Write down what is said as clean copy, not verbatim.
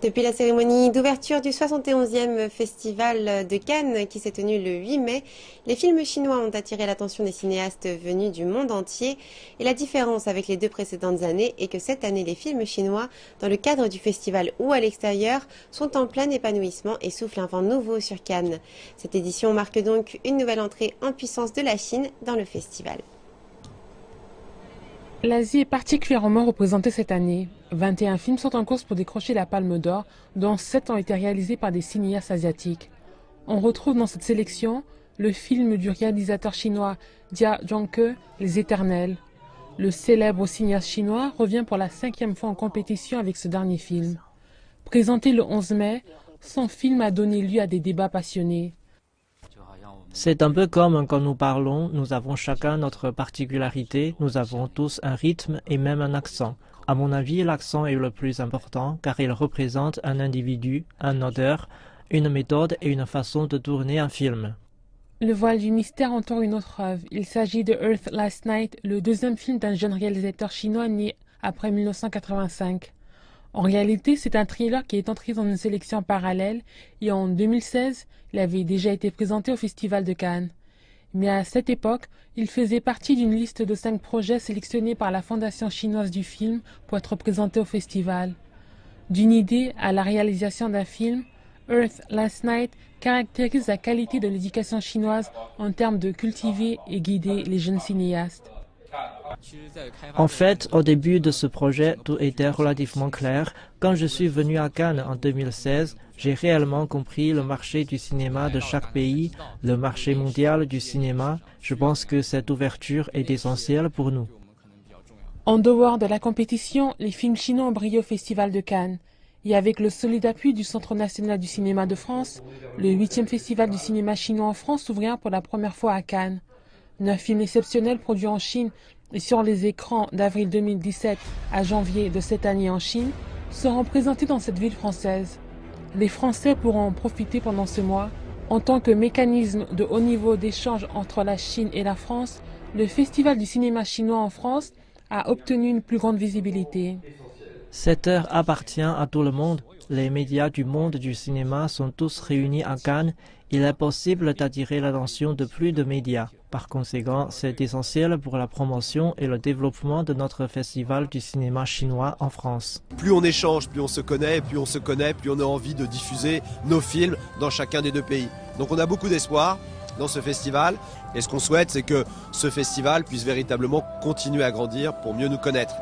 Depuis la cérémonie d'ouverture du 71e Festival de Cannes qui s'est tenu le 8 mai, les films chinois ont attiré l'attention des cinéastes venus du monde entier. Et la différence avec les deux précédentes années est que cette année, les films chinois, dans le cadre du festival ou à l'extérieur, sont en plein épanouissement et soufflent un vent nouveau sur Cannes. Cette édition marque donc une nouvelle entrée en puissance de la Chine dans le festival. L'Asie est particulièrement représentée cette année. 21 films sont en course pour décrocher la Palme d'Or, dont 7 ont été réalisés par des cinéastes asiatiques. On retrouve dans cette sélection le film du réalisateur chinois Dia Zhongke, Les Éternels. Le célèbre cinéaste chinois revient pour la 5e fois en compétition avec ce dernier film. Présenté le 11 mai, son film a donné lieu à des débats passionnés. C'est un peu comme quand nous parlons, nous avons chacun notre particularité, nous avons tous un rythme et même un accent. À mon avis, l'accent est le plus important car il représente un individu, une odeur, une méthode et une façon de tourner un film. Le voile du mystère entoure une autre œuvre. Il s'agit de Earth Last Night, le deuxième film d'un jeune réalisateur chinois né après 1985. En réalité, c'est un thriller qui est entré dans une sélection parallèle et en 2016, il avait déjà été présenté au Festival de Cannes. Mais à cette époque, il faisait partie d'une liste de 5 projets sélectionnés par la Fondation chinoise du film pour être présentés au festival. D'une idée à la réalisation d'un film, Earth Last Night caractérise la qualité de l'éducation chinoise en termes de cultiver et guider les jeunes cinéastes. En fait, au début de ce projet, tout était relativement clair. Quand je suis venu à Cannes en 2016, j'ai réellement compris le marché du cinéma de chaque pays, le marché mondial du cinéma. Je pense que cette ouverture est essentielle pour nous. En dehors de la compétition, les films chinois ont brillé au Festival de Cannes. Et avec le solide appui du Centre national du cinéma de France, le 8e Festival du cinéma chinois en France s'ouvrira pour la première fois à Cannes. 9 films exceptionnels produits en Chine et sur les écrans d'avril 2017 à janvier de cette année en Chine seront présentés dans cette ville française. Les Français pourront en profiter pendant ce mois. En tant que mécanisme de haut niveau d'échange entre la Chine et la France, le Festival du cinéma chinois en France a obtenu une plus grande visibilité. Cette heure appartient à tout le monde. Les médias du monde du cinéma sont tous réunis à Cannes. Il est possible d'attirer l'attention de plus de médias. Par conséquent, c'est essentiel pour la promotion et le développement de notre festival du cinéma chinois en France. Plus on échange, plus on se connaît, plus on se connaît, plus on a envie de diffuser nos films dans chacun des deux pays. Donc on a beaucoup d'espoir dans ce festival et ce qu'on souhaite, c'est que ce festival puisse véritablement continuer à grandir pour mieux nous connaître.